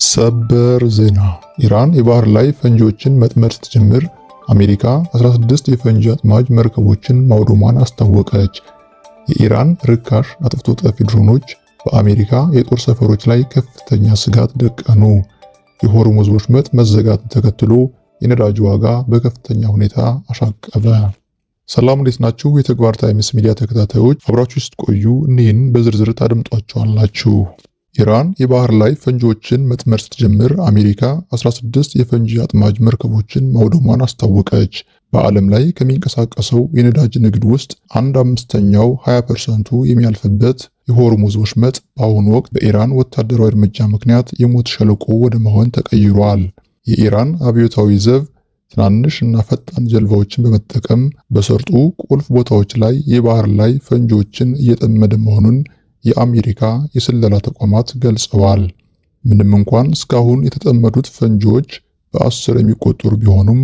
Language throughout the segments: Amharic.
ሰበር ዜና! ኢራን የባህር ላይ ፈንጂዎችን መጥመድ ስትጀምር አሜሪካ 16 የፈንጂ አጥማጅ መርከቦችን ማውደሟን አስታወቀች። የኢራን ርካሽ አጥፍቶ ጠፊ ድሮኖች በአሜሪካ የጦር ሰፈሮች ላይ ከፍተኛ ስጋት ደቀኑ። የሆርሙዝ ወሽመጥ መዘጋትን ተከትሎ የነዳጅ ዋጋ በከፍተኛ ሁኔታ አሻቀበ። ሰላም፣ እንዴት ናችሁ? የተግባር ታይምስ ሚዲያ ተከታታዮች አብራችሁ ስትቆዩ እኒህን በዝርዝር ታደምጧቸዋላችሁ። ኢራን የባህር ላይ ፈንጂዎችን መጥመድ ስትጀምር አሜሪካ 16 የፈንጂ አጥማጅ መርከቦችን ማውደሟን አስታወቀች። በዓለም ላይ ከሚንቀሳቀሰው የነዳጅ ንግድ ውስጥ 1/5ኛው 20%ቱ የሚያልፍበት የሆርሙዝ ወሽመጥ በአሁኑ ወቅት በኢራን ወታደራዊ እርምጃ ምክንያት የሞት ሸለቆ ወደ መሆን ተቀይሯል። የኢራን አብዮታዊ ዘብ ትናንሽ እና ፈጣን ጀልባዎችን በመጠቀም በሰርጡ ቁልፍ ቦታዎች ላይ የባህር ላይ ፈንጂዎችን እየጠመደ መሆኑን የአሜሪካ የስለላ ተቋማት ገልጸዋል። ምንም እንኳን እስካሁን የተጠመዱት ፈንጂዎች በ10 የሚቆጠሩ ቢሆኑም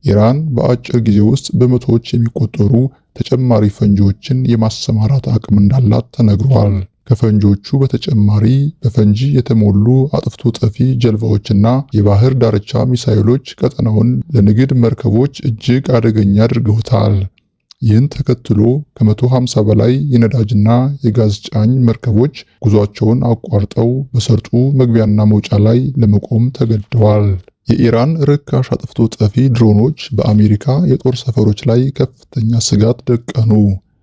ኢራን በአጭር ጊዜ ውስጥ በመቶዎች የሚቆጠሩ ተጨማሪ ፈንጂዎችን የማሰማራት አቅም እንዳላት ተነግሯል። ከፈንጂዎቹ በተጨማሪ በፈንጂ የተሞሉ አጥፍቶ ጠፊ ጀልባዎችና የባህር ዳርቻ ሚሳኤሎች ቀጠናውን ለንግድ መርከቦች እጅግ አደገኛ አድርገውታል። ይህን ተከትሎ ከ150 በላይ የነዳጅና የጋዝ ጫኝ መርከቦች ጉዟቸውን አቋርጠው በሰርጡ መግቢያና መውጫ ላይ ለመቆም ተገደዋል። የኢራን ርካሽ አጥፍቶ ጠፊ ድሮኖች በአሜሪካ የጦር ሰፈሮች ላይ ከፍተኛ ስጋት ደቀኑ።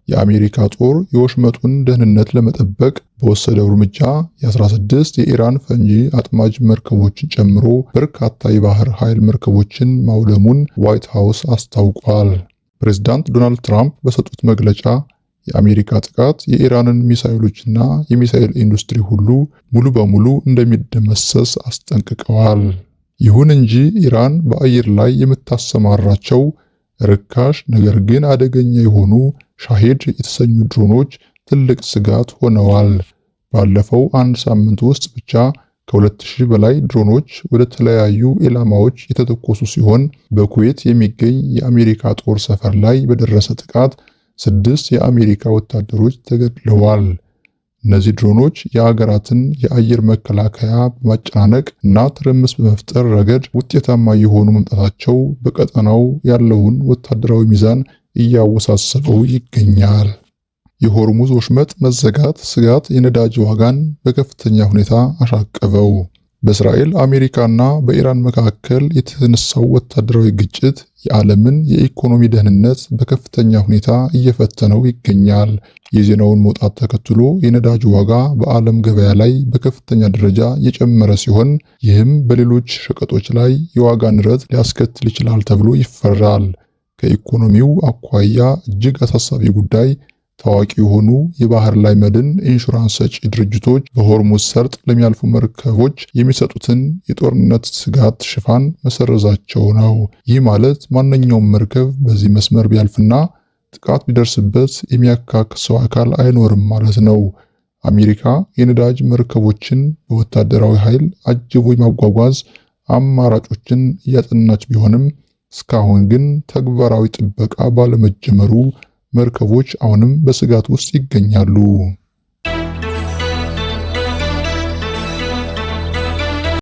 የአሜሪካ ጦር የወሽመጡን ደህንነት ለመጠበቅ በወሰደው እርምጃ የ16 የኢራን ፈንጂ አጥማጅ መርከቦችን ጨምሮ በርካታ የባህር ኃይል መርከቦችን ማውደሙን ዋይት ሃውስ አስታውቋል። ፕሬዝዳንት ዶናልድ ትራምፕ በሰጡት መግለጫ የአሜሪካ ጥቃት የኢራንን ሚሳኤሎችና የሚሳኤል ኢንዱስትሪ ሁሉ ሙሉ በሙሉ እንደሚደመሰስ አስጠንቅቀዋል። ይሁን እንጂ ኢራን በአየር ላይ የምታሰማራቸው ርካሽ ነገር ግን አደገኛ የሆኑ ሻሂድ የተሰኙ ድሮኖች ትልቅ ስጋት ሆነዋል። ባለፈው አንድ ሳምንት ውስጥ ብቻ ከ2000 በላይ ድሮኖች ወደ ተለያዩ ኢላማዎች የተተኮሱ ሲሆን በኩዌት የሚገኝ የአሜሪካ ጦር ሰፈር ላይ በደረሰ ጥቃት 6 የአሜሪካ ወታደሮች ተገድለዋል። እነዚህ ድሮኖች የሀገራትን የአየር መከላከያ በማጨናነቅ እና ትርምስ በመፍጠር ረገድ ውጤታማ የሆኑ መምጣታቸው በቀጠናው ያለውን ወታደራዊ ሚዛን እያወሳሰበው ይገኛል። የሆርሙዝ ወሽመጥ መዘጋት ስጋት የነዳጅ ዋጋን በከፍተኛ ሁኔታ አሻቀበው። በእስራኤል አሜሪካና በኢራን መካከል የተነሳው ወታደራዊ ግጭት የዓለምን የኢኮኖሚ ደህንነት በከፍተኛ ሁኔታ እየፈተነው ይገኛል። የዜናውን መውጣት ተከትሎ የነዳጅ ዋጋ በዓለም ገበያ ላይ በከፍተኛ ደረጃ የጨመረ ሲሆን ይህም በሌሎች ሸቀጦች ላይ የዋጋ ንረት ሊያስከትል ይችላል ተብሎ ይፈራል። ከኢኮኖሚው አኳያ እጅግ አሳሳቢ ጉዳይ ታዋቂ የሆኑ የባህር ላይ መድን ኢንሹራንስ ሰጪ ድርጅቶች በሆርሙዝ ሰርጥ ለሚያልፉ መርከቦች የሚሰጡትን የጦርነት ስጋት ሽፋን መሰረዛቸው ነው። ይህ ማለት ማንኛውም መርከብ በዚህ መስመር ቢያልፍና ጥቃት ቢደርስበት የሚያካክሰው አካል አይኖርም ማለት ነው። አሜሪካ የነዳጅ መርከቦችን በወታደራዊ ኃይል አጅቦ የማጓጓዝ አማራጮችን እያጠናች ቢሆንም እስካሁን ግን ተግባራዊ ጥበቃ ባለመጀመሩ መርከቦች አሁንም በስጋት ውስጥ ይገኛሉ።